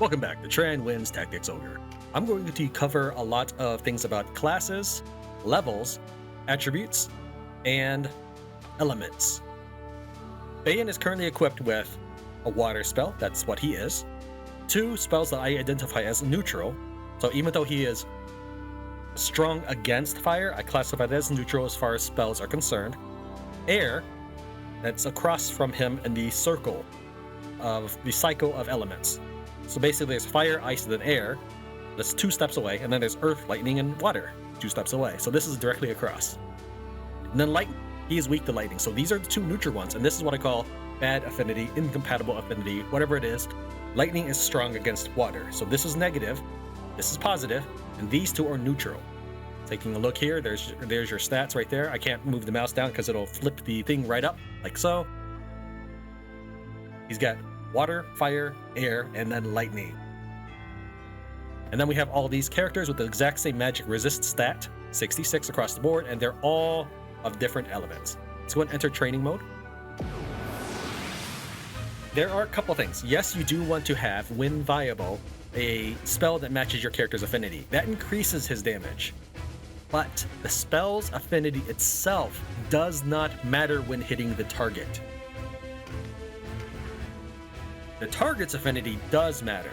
Welcome back to Tran Wins Tactics Ogre. I'm going to cover a lot of things about classes, levels, attributes, and elements. Bayan is currently equipped with a water spell, that's what he is. 2 spells that I identify as neutral, so even though he is strong against fire, I classify that as neutral as far as spells are concerned. Air, that's across from him in the circle of the cycle of elements. So basically there's fire, ice, and then air. That's 2 steps away, and then there's earth, lightning, and water 2 steps away. So this is directly across. And then lightning, he is weak to lightning. So these are the 2 neutral ones, and this is what I call bad affinity, incompatible affinity, whatever it is. Lightning is strong against water. So this is negative, this is positive, and these 2 are neutral. Taking a look here, there's your stats right there. I can't move the mouse down because it'll flip the thing right up, like so. He's got water, fire, air, and then lightning. And then we have all these characters with the exact same magic resist stat, 66 across the board, and they're all of different elements. Let's go and enter training mode. There are a couple things. Yes, you do want to have, when viable, a spell that matches your character's affinity. That increases his damage. But the spell's affinity itself does not matter when hitting the target. The target's affinity does matter.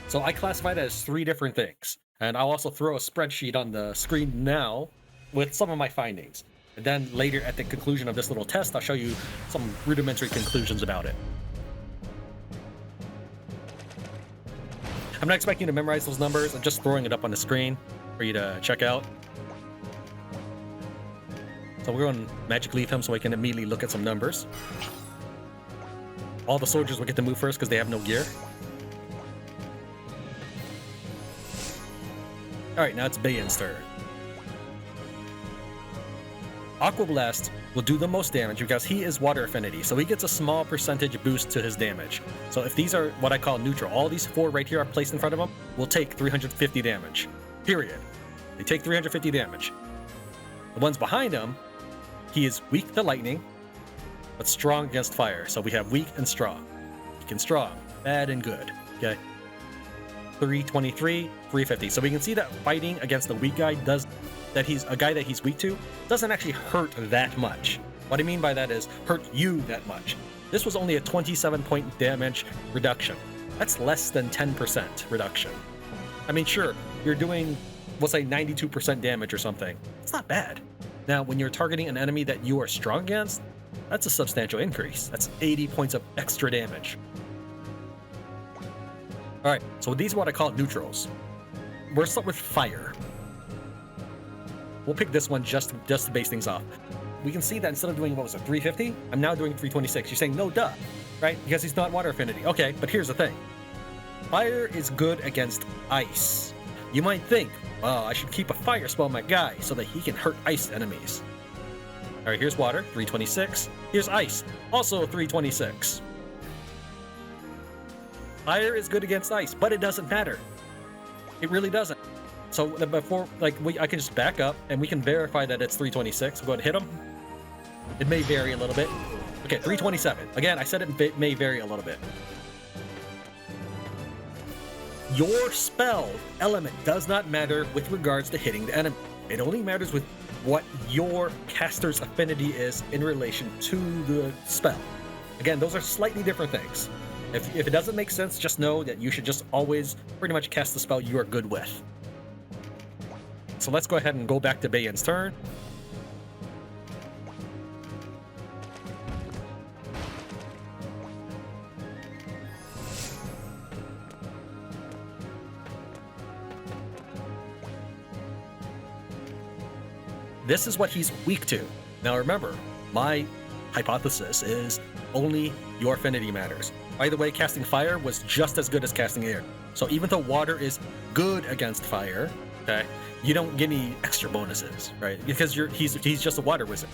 So I classify that as 3 different things. And I'll also throw a spreadsheet on the screen now with some of my findings. And then later at the conclusion of this little test, I'll show you some rudimentary conclusions about it. I'm not expecting you to memorize those numbers. I'm just throwing it up on the screen for you to check out. So we're going to magic leave him so we can immediately look at some numbers. All the soldiers will get to move first because they have no gear. Alright, now it's Bayan's turn. Aqua Blast will do the most damage because he is water affinity, so he gets a small percentage boost to his damage. So if these are what I call neutral, all these 4 right here are placed in front of him, will take 350 damage. Period. They take 350 damage. The ones behind him, he is weak to lightning, but strong against fire. So we have weak and strong. Weak and strong, bad and good. Okay. 323, 350. So we can see that fighting against the weak guy does that he's a guy that he's weak to doesn't actually hurt that much. What I mean by that is hurt you that much. This was only a 27-point damage reduction. That's less than 10% reduction. I mean, sure, you're doing, we'll say 92% damage or something. It's not bad. Now, when you're targeting an enemy that you are strong against, that's a substantial increase. That's 80 points of extra damage. Alright, so these are what I call neutrals. We'll start with fire. We'll pick this one just to base things off. We can see that instead of doing, what was it, 350? I'm now doing 326. You're saying, no, duh, right? Because he's not water affinity. Okay, but here's the thing. Fire is good against ice. You might think, oh, I should keep a fire spell on my guy so that he can hurt ice enemies. Alright, here's water, 326. Here's ice, also 326. Fire is good against ice, but it doesn't matter. It really doesn't. So before, I can just back up and we can verify that it's 326. We'll go ahead and hit him. It may vary a little bit. Okay, 327. Again, I said it may vary a little bit. Your spell element does not matter with regards to hitting the enemy. It only matters with what your caster's affinity is in relation to the spell. Again, those are slightly different things. If it doesn't make sense, just know that you should just always pretty much cast the spell you are good with. So let's go ahead and go back to Bayan's turn. This is what he's weak to. Now remember, my hypothesis is only your affinity matters. By the way, casting fire was just as good as casting air. So even though water is good against fire, okay, you don't get any extra bonuses, right? Because he's just a water wizard.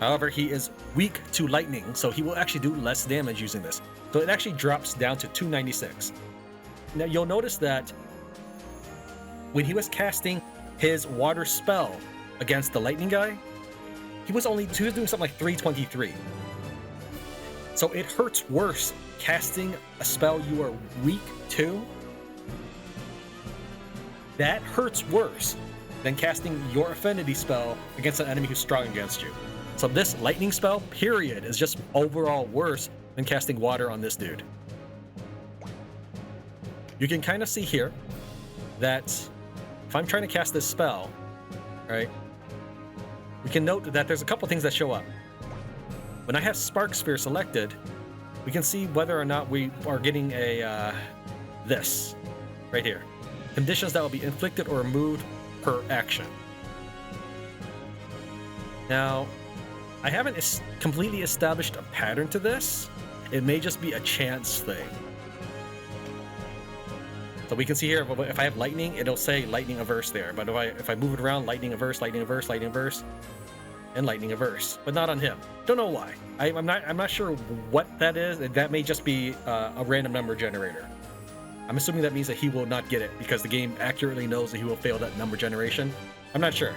However, he is weak to lightning, so he will actually do less damage using this. So it actually drops down to 296. Now you'll notice that when he was casting his water spell against the lightning guy, he was doing something like 323. So it hurts worse casting a spell you are weak to, that hurts worse than casting your affinity spell against an enemy who's strong against you. So this lightning spell, period, is just overall worse than casting water on this dude. You can kind of see here that if I'm trying to cast this spell, right, we can note that there's a couple things that show up. When I have Spark Sphere selected, we can see whether or not we are getting a this right here. Conditions that will be inflicted or removed per action. Now, I haven't completely established a pattern to this. It may just be a chance thing. So we can see here, if I have lightning, it'll say lightning averse there. But if I move it around, lightning averse, lightning averse, lightning averse, and lightning averse, but not on him. Don't know why. I'm not sure what that is. That may just be a random number generator. I'm assuming that means that he will not get it because the game accurately knows that he will fail that number generation. I'm not sure,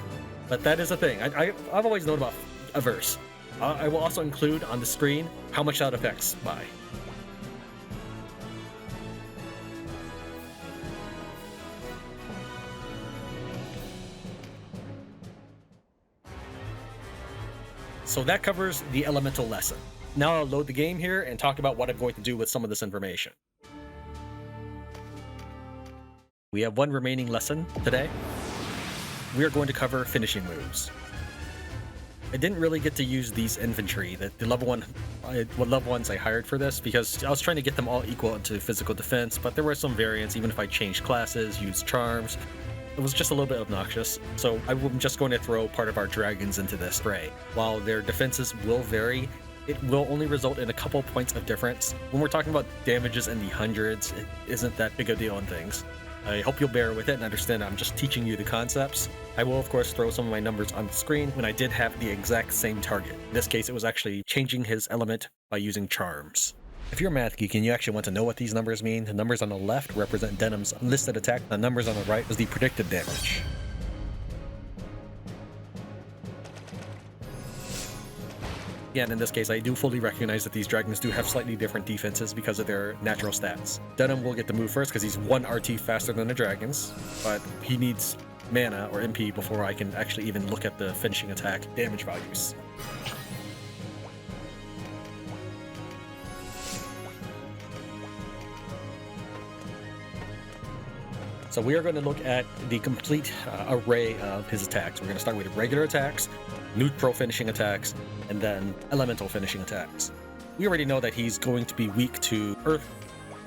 but that is a thing. I've always known about averse. I will also include on the screen how much that affects by. So that covers the elemental lesson. Now I'll load the game here and talk about what I'm going to do with some of this information. We have one remaining lesson today. We are going to cover finishing moves. I didn't really get to use these infantry, the level ones I hired for this, because I was trying to get them all equal into physical defense, but there were some variants, even if I changed classes, used charms. It was just a little bit obnoxious, so I'm just going to throw part of our dragons into this fray. While their defenses will vary, it will only result in a couple points of difference. When we're talking about damages in the hundreds, it isn't that big a deal on things. I hope you'll bear with it and understand I'm just teaching you the concepts. I will, of course, throw some of my numbers on the screen when I did have the exact same target. In this case, it was actually changing his element by using charms. If you're a math geek and you actually want to know what these numbers mean, the numbers on the left represent Denam's listed attack, the numbers on the right is the predicted damage. Again, in this case, I do fully recognize that these dragons do have slightly different defenses because of their natural stats. Denam will get to move first because he's 1 RT faster than the dragons, but he needs mana or MP before I can actually even look at the finishing attack damage values. So we are going to look at the complete array of his attacks. We're going to start with regular attacks, neutral finishing attacks, and then elemental finishing attacks. We already know that he's going to be weak to earth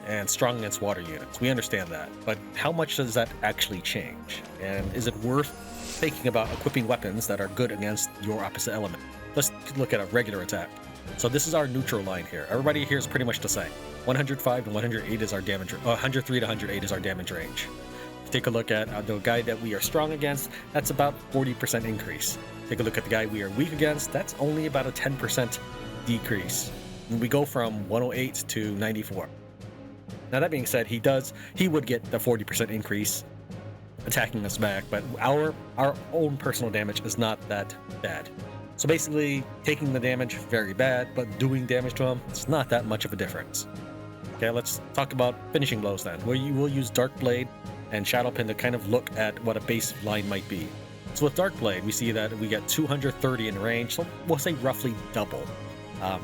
and strong against water units. We understand that, but how much does that actually change? And is it worth thinking about equipping weapons that are good against your opposite element? Let's look at a regular attack. So this is our neutral line here. Everybody here is pretty much the same. 105 to 108 is our damage, 103 to 108 is our damage range. Take a look at the guy that we are strong against, that's about 40% increase. Take a look at the guy we are weak against, that's only about a 10% decrease. And we go from 108 to 94. Now that being said, he would get the 40% increase attacking us back, but our own personal damage is not that bad. So basically, taking the damage, very bad, but doing damage to him, it's not that much of a difference. Okay, let's talk about finishing blows then. We'll use Dark Blade and Shadowpin to kind of look at what a baseline might be. So with Dark Blade, we see that we get 230 in range, so we'll say roughly double.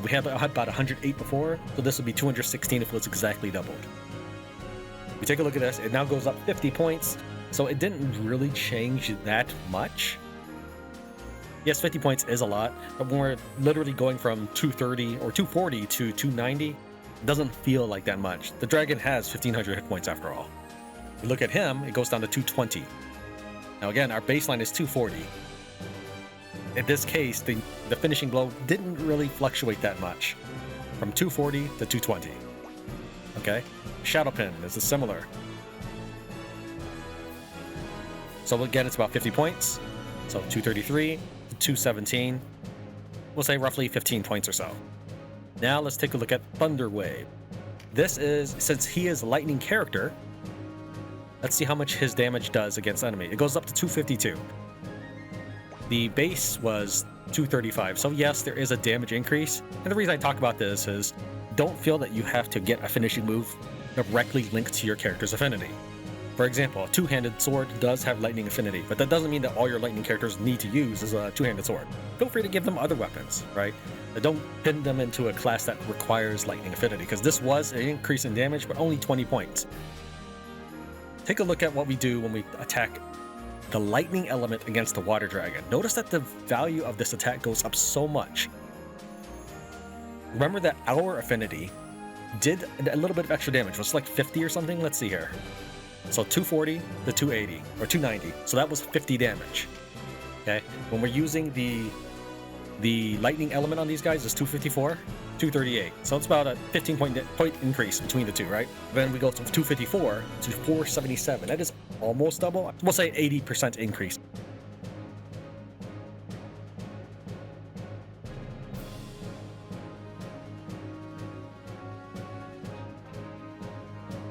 We had about 108 before, so this would be 216 if it was exactly doubled. We take a look at this, it now goes up 50 points, so it didn't really change that much. Yes, 50 points is a lot, but when we're literally going from 230 or 240 to 290, it doesn't feel like that much. The dragon has 1500 hit points after all. We look at him, it goes down to 220. Now again, our baseline is 240. In this case, the finishing blow didn't really fluctuate that much. From 240 to 220. Okay? Shadowpin is similar. So again, it's about 50 points. So 233 to 217. We'll say roughly 15 points or so. Now let's take a look at Thunder Wave. This is, since he is a lightning character, let's see how much his damage does against enemy. It goes up to 252. The base was 235, so yes, there is a damage increase. And the reason I talk about this is don't feel that you have to get a finishing move directly linked to your character's affinity. For example, a two-handed sword does have lightning affinity, but that doesn't mean that all your lightning characters need to use is a two-handed sword. Feel free to give them other weapons, right? But don't pin them into a class that requires lightning affinity, because this was an increase in damage, but only 20 points. Take a look at what we do when we attack the lightning element against the water dragon. Notice that the value of this attack goes up so much. Remember that our affinity did a little bit of extra damage. Was it like 50 or something? Let's see here. So 240 to 280 or 290. So that was 50 damage. Okay. When we're using the lightning element on these guys is 254, 238. So it's about a 15 point increase between the two, right? Then we go from 254 to 477. That is almost double. We'll say 80% increase.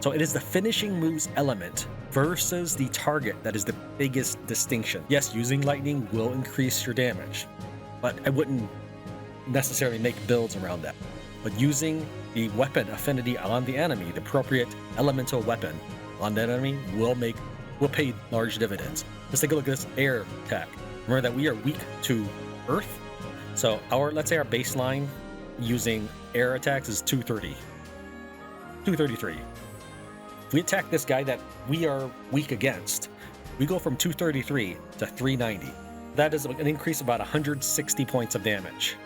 So it is the finishing moves element versus the target that is the biggest distinction. Yes, using lightning will increase your damage, but I wouldn't necessarily make builds around that. But using the weapon affinity on the enemy, the appropriate elemental weapon on that enemy will pay large dividends. Let's take a look at this air attack. Remember that we are weak to earth. So let's say our baseline using air attacks is 230. 233. If we attack this guy that we are weak against, we go from 233 to 390. That is an increase of about 160 points of damage.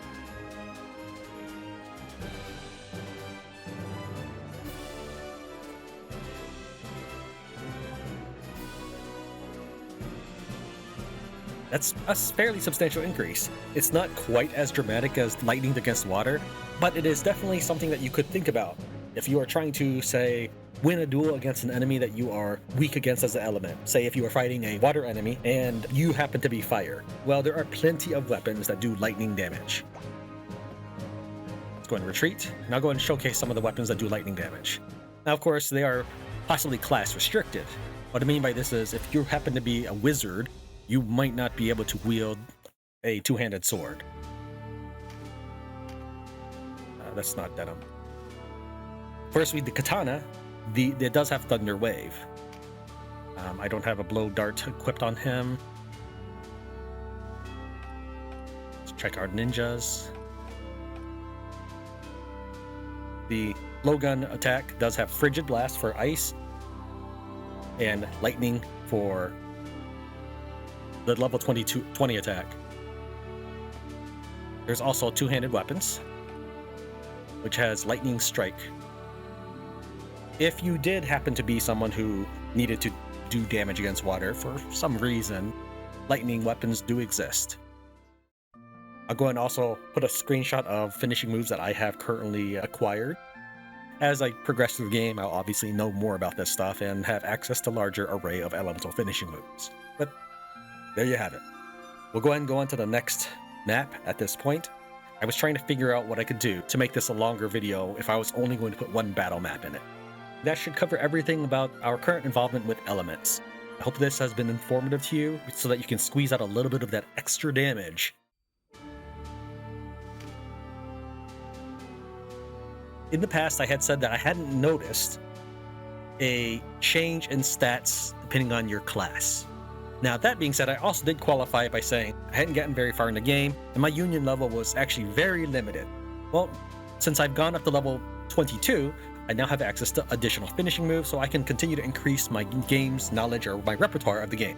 That's a fairly substantial increase. It's not quite as dramatic as lightning against water, but it is definitely something that you could think about if you are trying to, say, win a duel against an enemy that you are weak against as an element. Say if you are fighting a water enemy and you happen to be fire. Well, there are plenty of weapons that do lightning damage. Let's go ahead and retreat. Now go ahead and showcase some of the weapons that do lightning damage. Now, of course, they are possibly class restricted. What I mean by this is if you happen to be a wizard, you might not be able to wield a two-handed sword. That's not Denam. First, the katana. It does have Thunder Wave. I don't have a blow dart equipped on him. Let's check our ninjas. The blowgun attack does have Frigid Blast for ice and lightning for the level 20 attack. There's also two-handed weapons, which has Lightning Strike. If you did happen to be someone who needed to do damage against water for some reason, lightning weapons do exist. I'll go and also put a screenshot of finishing moves that I have currently acquired. As I progress through the game, I'll obviously know more about this stuff and have access to a larger array of elemental finishing moves. But there you have it. We'll go ahead and go on to the next map at this point. I was trying to figure out what I could do to make this a longer video if I was only going to put one battle map in it. That should cover everything about our current involvement with elements. I hope this has been informative to you so that you can squeeze out a little bit of that extra damage. In the past, I had said that I hadn't noticed a change in stats depending on your class. Now, that being said, I also did qualify it by saying I hadn't gotten very far in the game, and my union level was actually very limited. Well, since I've gone up to level 22, I now have access to additional finishing moves, so I can continue to increase my game's knowledge or my repertoire of the game.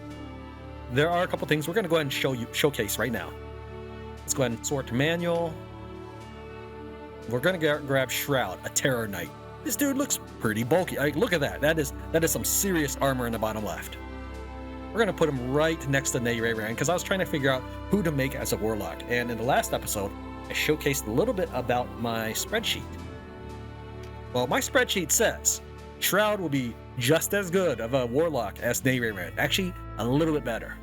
There are a couple things we're going to go ahead and showcase right now. Let's go ahead and sort to manual. We're going to grab Shroud, a Terror Knight. This dude looks pretty bulky. Look at that. That is some serious armor in the bottom left. We're going to put him right next to Nayreran because I was trying to figure out who to make as a Warlock. And in the last episode, I showcased a little bit about my spreadsheet. Well, my spreadsheet says Shroud will be just as good of a Warlock as Nayreran. Actually, a little bit better.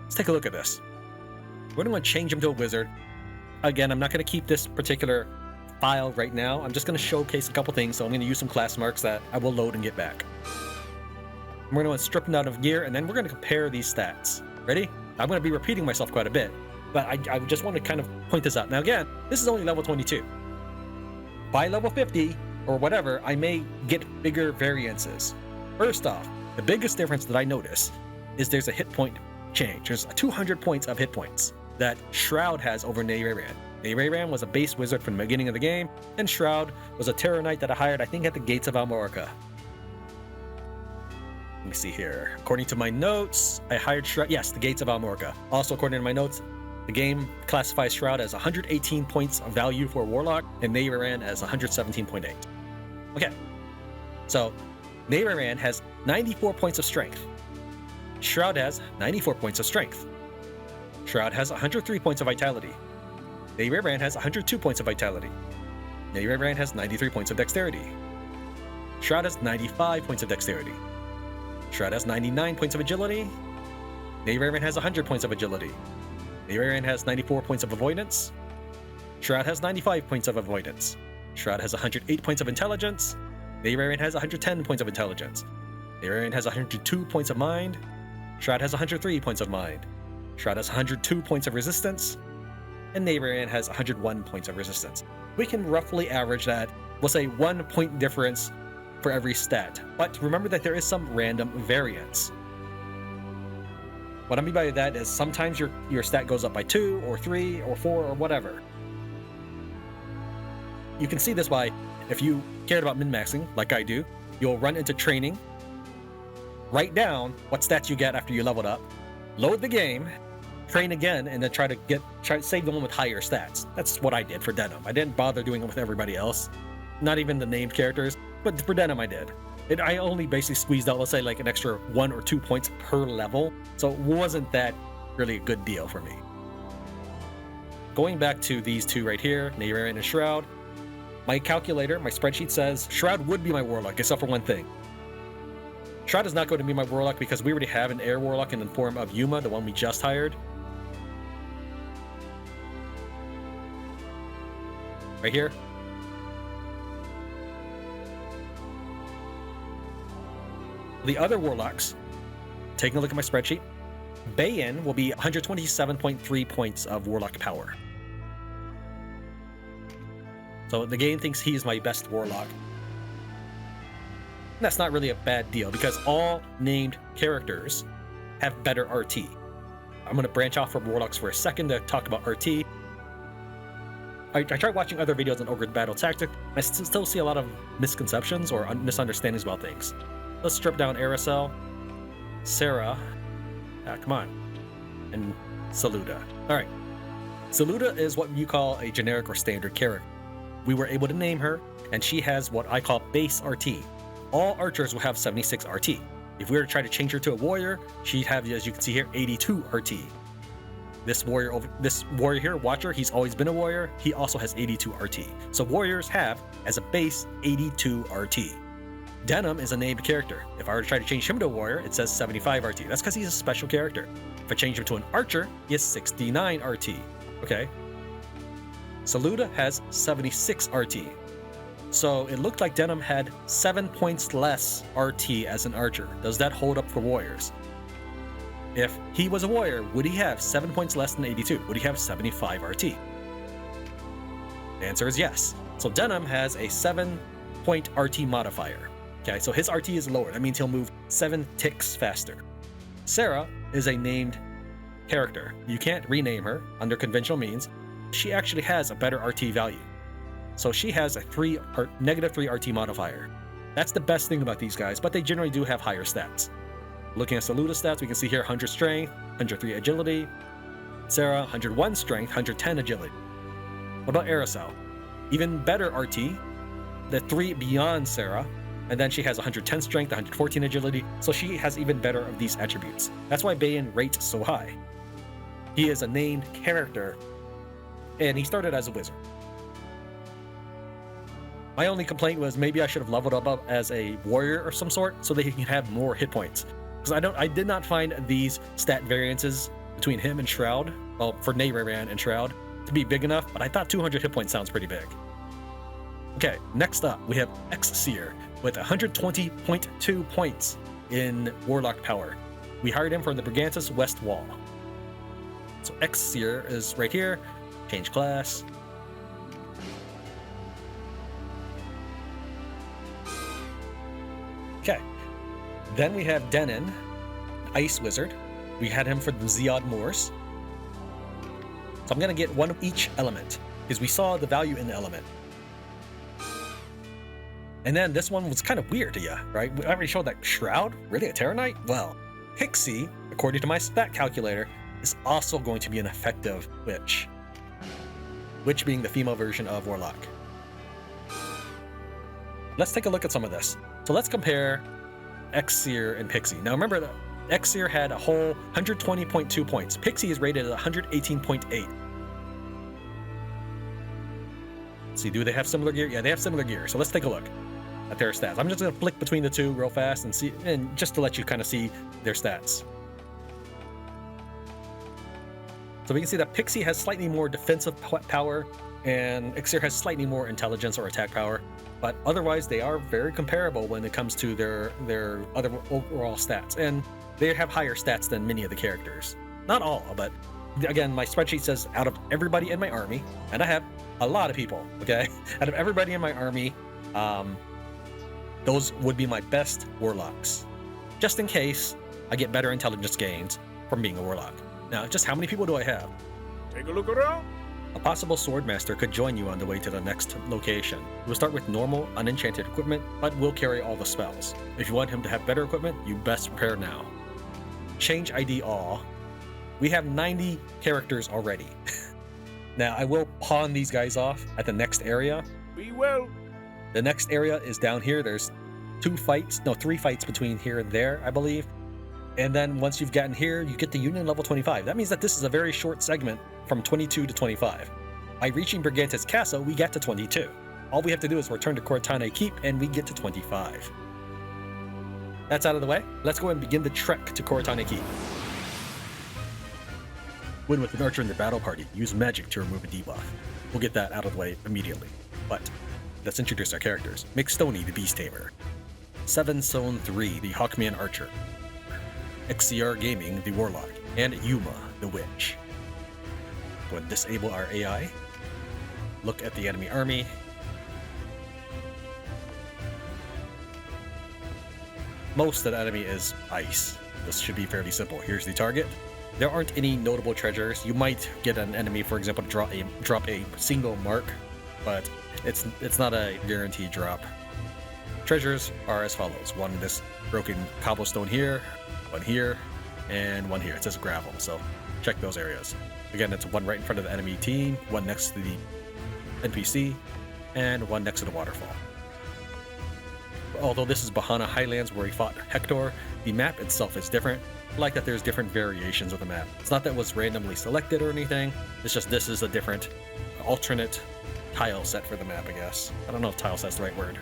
Let's take a look at this. We're going to change him to a wizard. Again, I'm not going to keep this particular file right now. I'm just going to showcase a couple things, so I'm going to use some class marks that I will load and get back. We're going to strip him out of gear, and then we're going to compare these stats. Ready? I'm going to be repeating myself quite a bit, but I just want to kind of point this out. Now again, this is only level 22. by level 50 or whatever, I may get bigger variances. First off, the biggest difference that I notice is there's a hit point change. There's 200 points of hit points that Shroud has over Nayraran. Nayraran was a base wizard from the beginning of the game, and Shroud was a Terror Knight that I hired, I think, at the Gates of Almorica. Let me see here. According to my notes, I hired Shroud. Yes, the Gates of Almorica. Also, according to my notes, the game classifies Shroud as 118 points of value for Warlock, and Nayraran as 117.8. Okay, so Nayraran has 94 points of strength. Shroud has 94 points of strength. Shroud has 103 points of vitality. Nayraran has 102 points of vitality. Nayraran has 93 points of dexterity. Shroud has 95 points of dexterity. Shroud has 99 points of agility. Nayraran has 100 points of agility. Nayraran has 94 points of avoidance. Shroud has 95 points of avoidance. Shroud has 108 points of intelligence. Nayraran has 110 points of intelligence. Nayraran has 102 points of mind. Shroud has 103 points of mind. Shroud has 102 points of resistance. And Nayraran has 101 points of resistance. We can roughly average that, we'll say 1 point difference for every stat. But remember that there is some random variance. What I mean by that is sometimes your stat goes up by 2 or 3 or 4 or whatever. You can see this by, if you cared about min-maxing, like I do, you'll run into training, write down what stats you get after you leveled up, load the game, train again, and then try to save the one with higher stats. That's what I did for Denam. I didn't bother doing it with everybody else, not even the named characters, but for Denam I did. I only basically squeezed out, let's say, like an extra 1 or 2 points per level, so it wasn't that really a good deal for me. Going back to these two right here, Nayraran and Shroud, my calculator, my spreadsheet says Shroud would be my Warlock, except for one thing. Shroud is not going to be my Warlock because we already have an Air Warlock in the form of Yuuma, the one we just hired. Right here. The other Warlocks, taking a look at my spreadsheet, Bayan will be 127.3 points of Warlock power. So the game thinks he is my best Warlock. And that's not really a bad deal because all named characters have better RT. I'm going to branch off from Warlocks for a second to talk about RT. I tried watching other videos on Ogre Battle Tactic, and I still see a lot of misconceptions or misunderstandings about things. Let's strip down Aerosel, Sarah, come on, and Saluda. Alright, Saluda is what you call a generic or standard character. We were able to name her, and she has what I call base RT. All archers will have 76 RT. If we were to try to change her to a warrior, she'd have, as you can see here, 82 RT. This warrior here, Watcher, he's always been a warrior. He also has 82 RT. So warriors have, as a base, 82 RT. Denam is a named character. If I were to try to change him to a warrior, it says 75 RT. That's because he's a special character. If I change him to an archer, he has 69 RT. Okay. Saluda has 76 RT. So it looked like Denam had 7 points less RT as an archer. Does that hold up for warriors? If he was a warrior, would he have 7 points less than 82? Would he have 75 RT? The answer is yes. So Denam has a 7-point RT modifier. Okay, so his RT is lower. That means he'll move 7 ticks faster. Sarah is a named character. You can't rename her under conventional means. She actually has a better RT value. So she has a negative 3 RT modifier. That's the best thing about these guys, but they generally do have higher stats. Looking at Saluda's stats, we can see here 100 strength, 103 agility. Sarah, 101 strength, 110 agility. What about Aerosel? Even better RT, the 3 beyond Sarah, and then she has 110 strength, 114 agility, so she has even better of these attributes. That's why Bayan rates so high. He is a named character, and he started as a wizard. My only complaint was maybe I should have leveled up as a warrior of some sort so that he can have more hit points. Because I did not find these stat variances between him and Shroud, well, for Nayraran and Shroud, to be big enough, but I thought 200 hit points sounds pretty big. Okay, next up, we have Exseer with 120.2 points in Warlock power. We hired him from the Brigantys West Wall. So Exseer is right here. Change class. Okay. Then we have Denam, Ice Wizard. We had him for the Zeod Moors. So I'm going to get one of each element, because we saw the value in the element. And then this one was kind of weird to you, right? We already showed that Shroud. Really, a Terra Knight? Well, Pixie, according to my stat calculator, is also going to be an effective witch. Witch being the female version of Warlock. Let's take a look at some of this. So let's compare Exseer and Pixie. Now remember that Exseer had a whole 120.2 points. Pixie is rated at 118.8. See, do they have similar gear? Yeah, they have similar gear. So let's take a look at their stats. I'm just going to flick between the two real fast and see, and just to let you kind of see their stats. So we can see that Pixie has slightly more defensive power, and Exseer has slightly more intelligence or attack power. But otherwise, they are very comparable when it comes to their other overall stats, and they have higher stats than many of the characters. Not all, but again, my spreadsheet says out of everybody in my army, and I have a lot of people. Okay, out of everybody in my army, those would be my best warlocks, just in case I get better intelligence gains from being a warlock. Now, just how many people do I have? Take a look around. A possible swordmaster could join you on the way to the next location. We'll start with normal, unenchanted equipment, but will carry all the spells. If you want him to have better equipment, you best prepare now. Change ID all. We have 90 characters already. Now, I will pawn these guys off at the next area. Be well. The next area is down here. There's 3 fights between here and there, I believe. And then once you've gotten here, you get the Union level 25. That means that this is a very short segment from 22 to 25. By reaching Brigantys Castle, we get to 22. All we have to do is return to Coritanae Keep, and we get to 25. That's out of the way. Let's go and begin the trek to Coritanae Keep. When with an archer in the battle party, use magic to remove a debuff. We'll get that out of the way immediately. But let's introduce our characters. Make Stony the Beast Tamer. 7 Zone 3, the Hawkman Archer. Exseer Gaming, the Warlock, and Yuuma the Witch. Go and disable our AI. Look at the enemy army. Most of the enemy is ice. This should be fairly simple. Here's the target. There aren't any notable treasures. You might get an enemy, for example, to drop a single mark, but it's not a guaranteed drop. Treasures are as follows. One in this broken cobblestone here, one here, and one here. It says gravel, so check those areas. Again, it's one right in front of the enemy team, one next to the NPC, and one next to the waterfall. Although this is Bahanna Highlands where we fought Hector, the map itself is different. I like that there's different variations of the map. It's not that it was randomly selected or anything, it's just this is a different alternate tile set for the map, I guess. I don't know if tile set's the right word.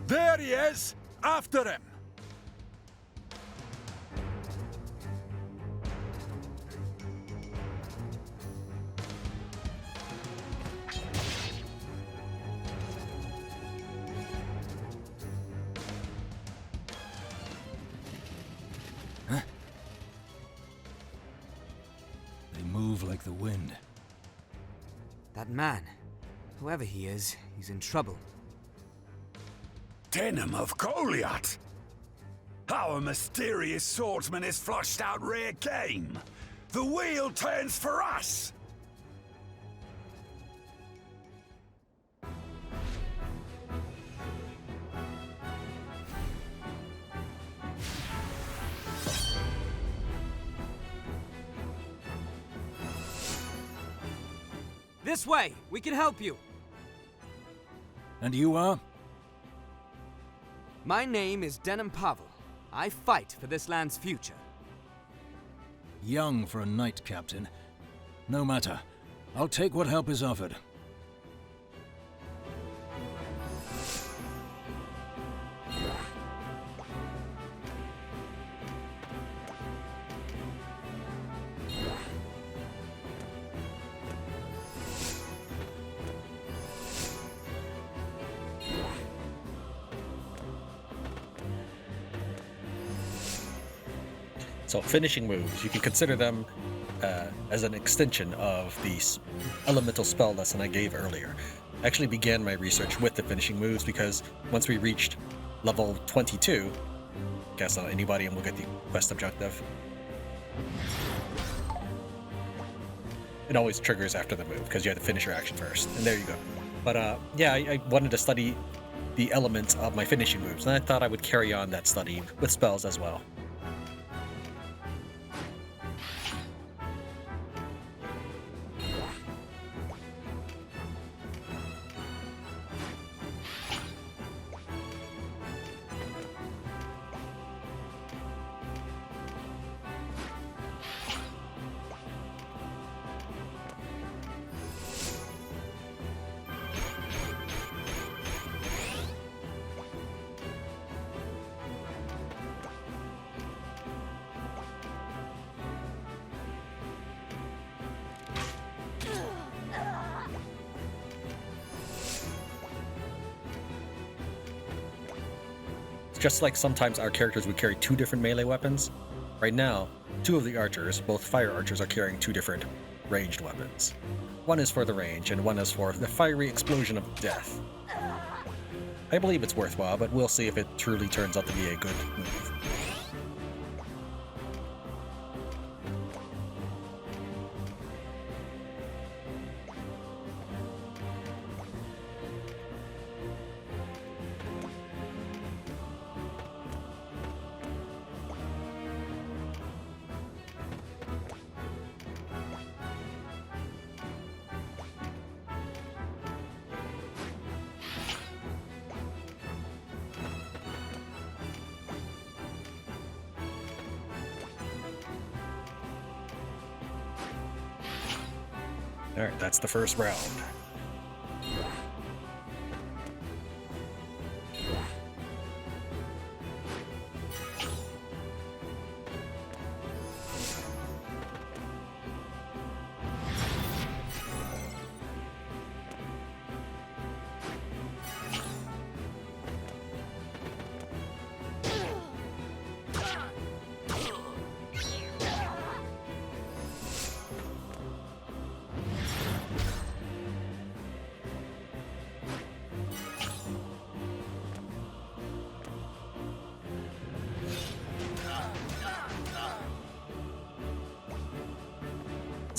There he is! After him! Huh? They move like the wind. That man, whoever he is, he's in trouble. Denam of Goliath! Our mysterious swordsman has flushed out rare game. The wheel turns for us! This way! We can help you! And you are? My name is Denam Pavel. I fight for this land's future. Young for a knight, Captain. No matter. I'll take what help is offered. So finishing moves, you can consider them as an extension of the elemental spell lesson I gave earlier. I actually began my research with the finishing moves because once we reached level 22, cast on anybody and we'll get the quest objective. It always triggers after the move because you have to finish your action first, and there you go. But yeah, I wanted to study the elements of my finishing moves, and I thought I would carry on that study with spells as well. Just like sometimes our characters would carry 2 different melee weapons, right now, 2 of the archers, both fire archers, are carrying 2 different ranged weapons. One is for the range, and one is for the fiery explosion of death. I believe it's worthwhile, but we'll see if it truly turns out to be a good move. Alright, that's the first round.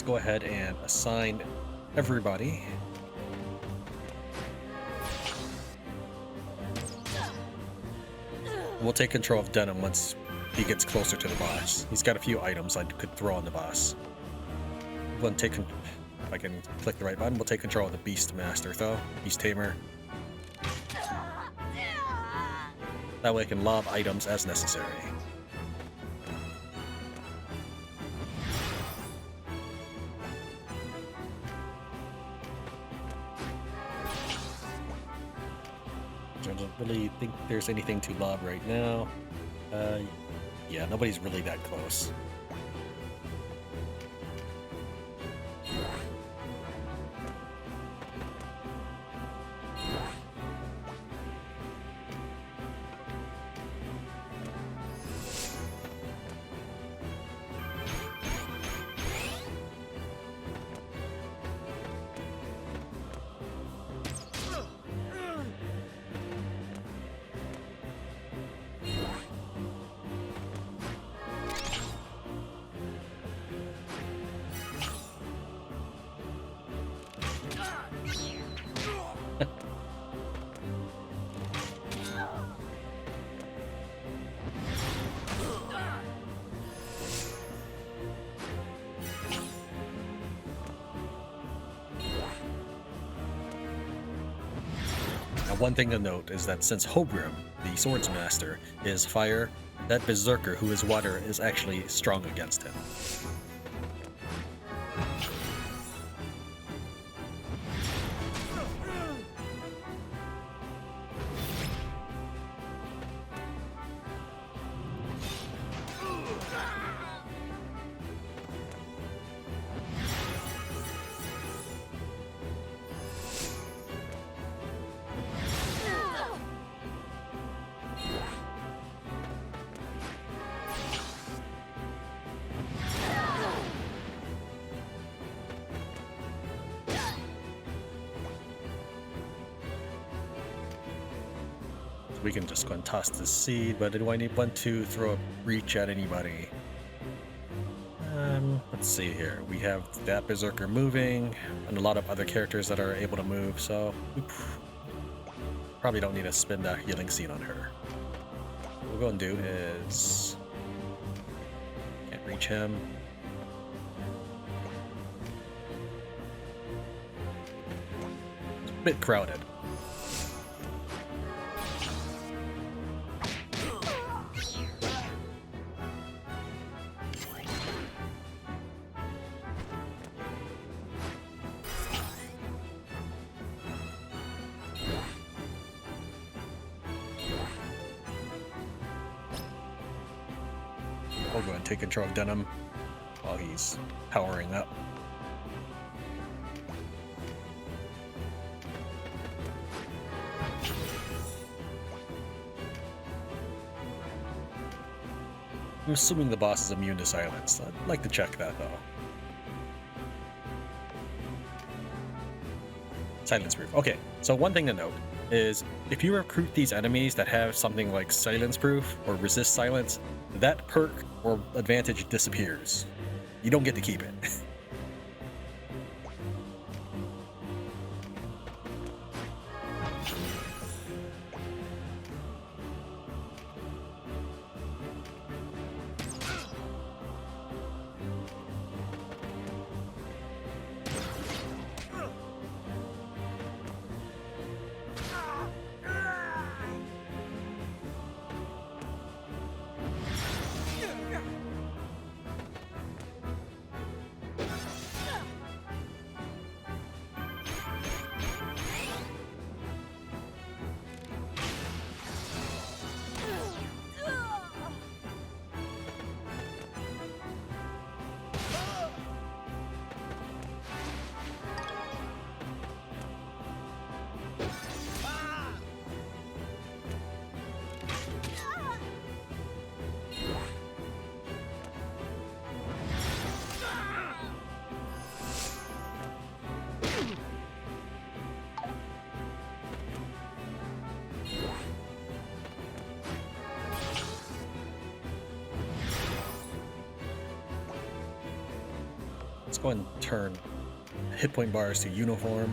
Go ahead and assign everybody. We'll take control of Denam once he gets closer to the boss. He's got a few items I could throw on the boss. We'll take, if I can click the right button, we'll take control of the Beast Master though, Beast Tamer. That way I can lob items as necessary. I don't really think there's anything to lob right now. Yeah, nobody's really that close. One thing to note is that since Hobyrim, the swordsmaster, is fire, that berserker who is water is actually strong against him. we can just go and toss the seed, but do I want to throw a reach at anybody? Let's see here. We have that Berserker moving, and a lot of other characters that are able to move, so we probably don't need to spend that healing seed on her. What we'll go and do is... Can't reach him. It's a bit crowded. We'll go and take control of Denam while he's powering up. I'm assuming the boss is immune to silence. I'd like to check that though. Silence proof. Okay, so one thing to note is if you recruit these enemies that have something like silence proof or resist silence, that perk or advantage disappears. You don't get to keep it. Let's go and turn hit point bars to uniform.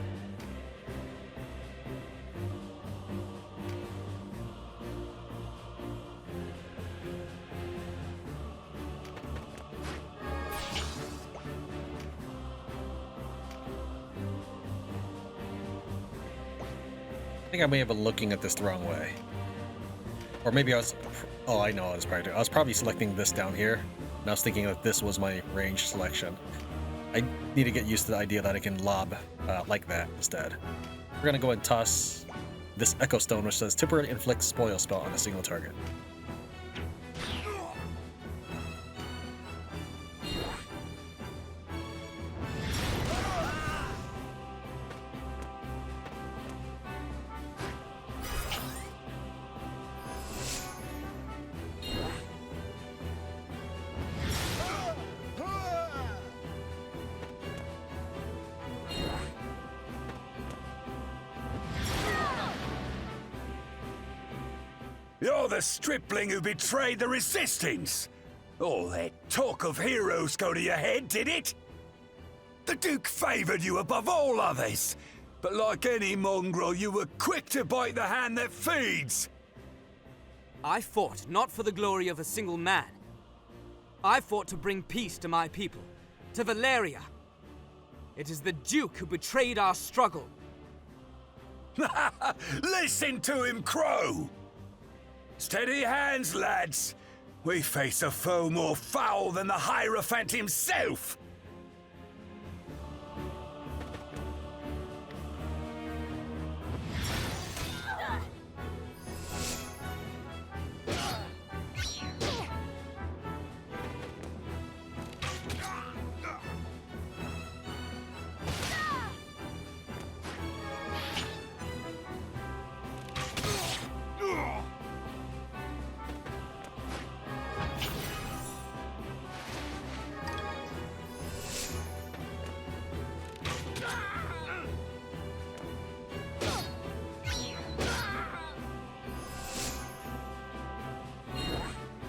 I think I may have been looking at this the wrong way. Or maybe I was... Oh, I know I was probably selecting this down here. And I was thinking that this was my range selection. I need to get used to the idea that I can lob like that instead. We're gonna go and toss this Echo Stone, which says temporarily inflict spoil spell on a single target. You're the stripling who betrayed the Resistance! All that talk of heroes go to your head, did it? The Duke favored you above all others, but like any mongrel, you were quick to bite the hand that feeds! I fought not for the glory of a single man. I fought to bring peace to my people, to Valeria. It is the Duke who betrayed our struggle. Listen to him crow! Steady hands, lads. We face a foe more foul than the Hierophant himself.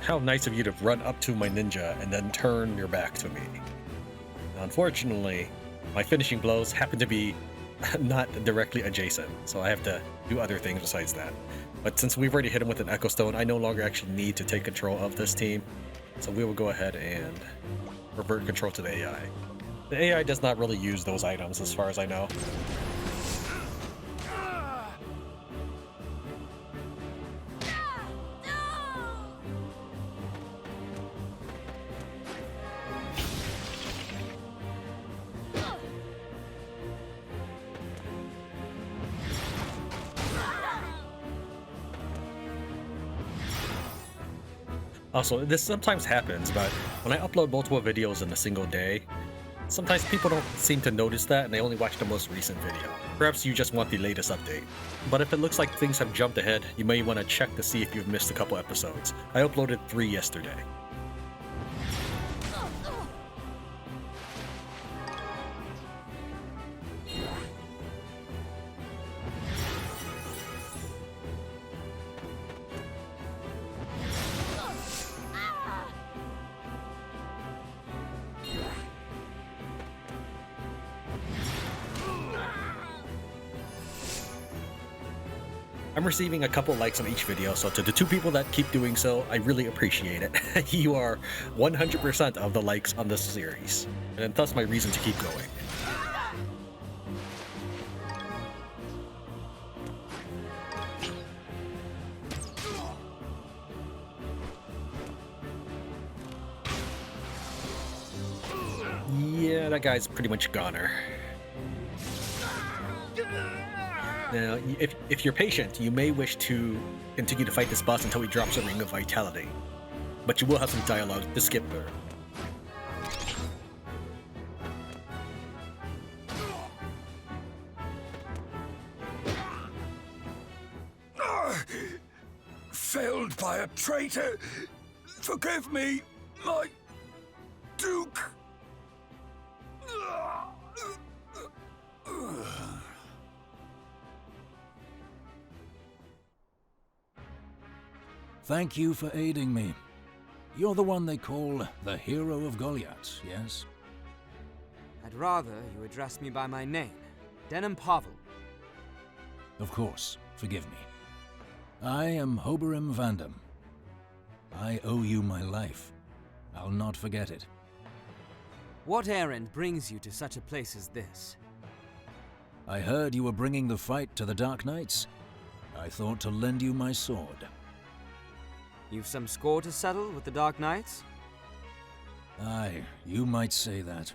How nice of you to run up to my ninja and then turn your back to me. Unfortunately, my finishing blows happen to be not directly adjacent, so I have to do other things besides that. But since we've already hit him with an Echo Stone, I no longer actually need to take control of this team. So we will go ahead and revert control to the AI. The AI does not really use those items as far as I know. Also, this sometimes happens, but when I upload multiple videos in a single day, sometimes people don't seem to notice that and they only watch the most recent video. Perhaps you just want the latest update. But if it looks like things have jumped ahead, you may want to check to see if you've missed a couple episodes. I uploaded 3 yesterday. I'm receiving a couple likes on each video, so to the 2 people that keep doing so, I really appreciate it. You are 100% of the likes on this series, and thus my reason to keep going. Yeah, that guy's pretty much goner. Now, if you're patient, you may wish to continue to fight this boss until he drops a Ring of Vitality, but you will have some dialogue to skip through. Failed by a traitor. Forgive me, my Duke. Thank you for aiding me. You're the one they call the Hero of Goliath, yes? I'd rather you address me by my name, Denam Pavel. Of course, forgive me. I am Hobyrim Vandam. I owe you my life. I'll not forget it. What errand brings you to such a place as this? I heard you were bringing the fight to the Dark Knights. I thought to lend you my sword. You've some score to settle with the Dark Knights? Aye, you might say that.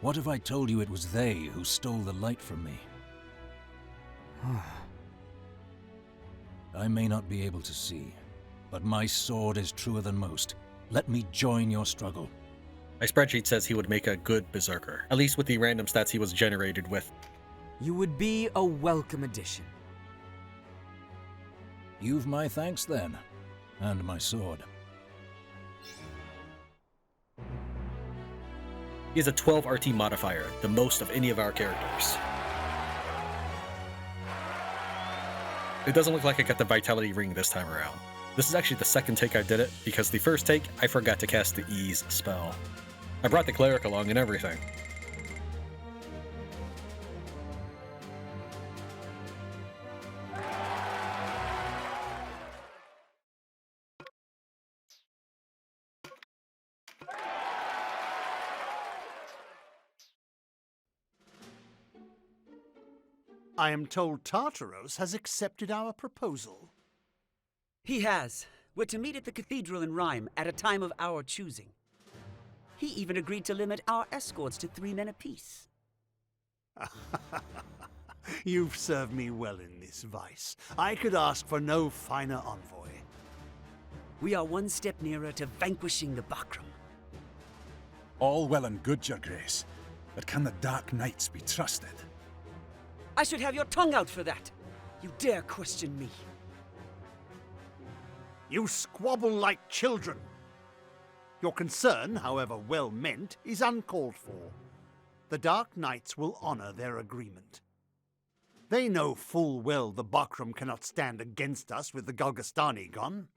What if I told you it was they who stole the light from me? I may not be able to see, but my sword is truer than most. Let me join your struggle. My spreadsheet says he would make a good berserker, at least with the random stats he was generated with. You would be a welcome addition. You've my thanks then, and my sword. He has a 12 RT modifier, the most of any of our characters. It doesn't look like I got the Vitality Ring this time around. This is actually the second take I did it, because the first take, I forgot to cast the Ease spell. I brought the Cleric along and everything. I am told Tartaros has accepted our proposal. He has. We're to meet at the cathedral in Rhyme at a time of our choosing. He even agreed to limit our escorts to 3 men apiece. You've served me well in this vice. I could ask for no finer envoy. We are one step nearer to vanquishing the Bakram. All well and good, Your Grace, but can the Dark Knights be trusted? I should have your tongue out for that. You dare question me. You squabble like children. Your concern, however well meant, is uncalled for. The Dark Knights will honor their agreement. They know full well the Bakram cannot stand against us with the Golgastani gone.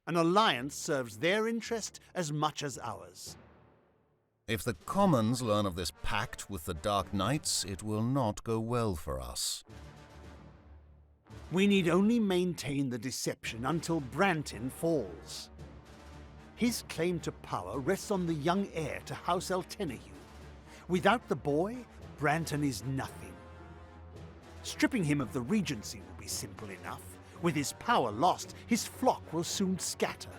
An alliance serves their interest as much as ours. If the commons learn of this pact with the Dark Knights, it will not go well for us. We need only maintain the deception until Branton falls. His claim to power rests on the young heir to House Eltenahue. Without the boy, Branton is nothing. Stripping him of the regency will be simple enough. With his power lost, his flock will soon scatter.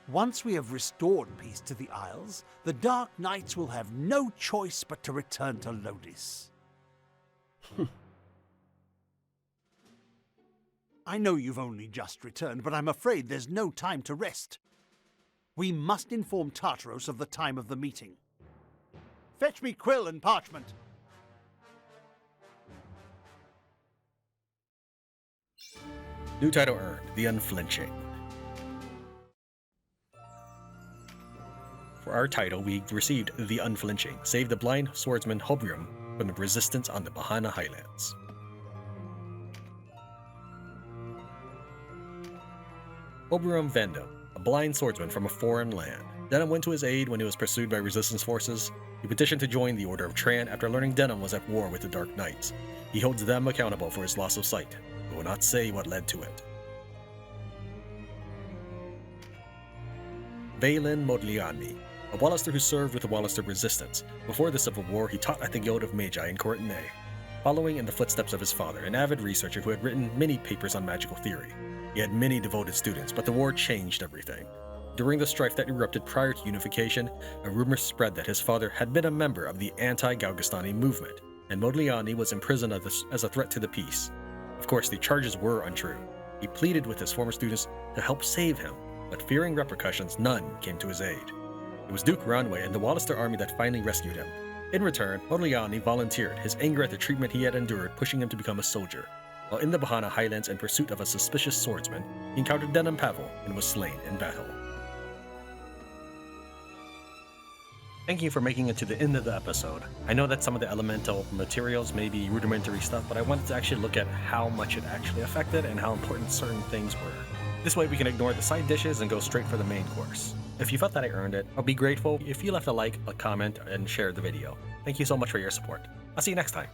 Once we have restored peace to the Isles, the Dark Knights will have no choice but to return to Lodis. I know you've only just returned, but I'm afraid there's no time to rest. We must inform Tartaros of the time of the meeting. Fetch me quill and parchment. New title earned, The Unflinching. For our title, we received The Unflinching, save the blind swordsman Hobyrim from the resistance on the Bahanna Highlands. Hobyrim Vandam, a blind swordsman from a foreign land. Denam went to his aid when he was pursued by resistance forces. He petitioned to join the Order of Tran after learning Denam was at war with the Dark Knights. He holds them accountable for his loss of sight, but will not say what led to it. Vaylin Modifier, a Walister who served with the Walister resistance. Before the Civil War, he taught at the Guild of Magi in Coritanae, following in the footsteps of his father, an avid researcher who had written many papers on magical theory. He had many devoted students, but the war changed everything. During the strife that erupted prior to unification, a rumor spread that his father had been a member of the anti-Galgastani movement, and Modifier was imprisoned as a threat to the peace. Of course, the charges were untrue. He pleaded with his former students to help save him, but fearing repercussions, none came to his aid. It was Duke Ronwey and the Walister army that finally rescued him. In return, Modifier volunteered, his anger at the treatment he had endured pushing him to become a soldier. While in the Bahanna Highlands in pursuit of a suspicious swordsman, he encountered Denam and was slain in battle. Thank you for making it to the end of the episode. I know that some of the elemental materials may be rudimentary stuff, but I wanted to actually look at how much it actually affected and how important certain things were. This way we can ignore the side dishes and go straight for the main course. If you felt that I earned it, I'll be grateful if you left a like, a comment, and share the video. Thank you so much for your support. I'll see you next time.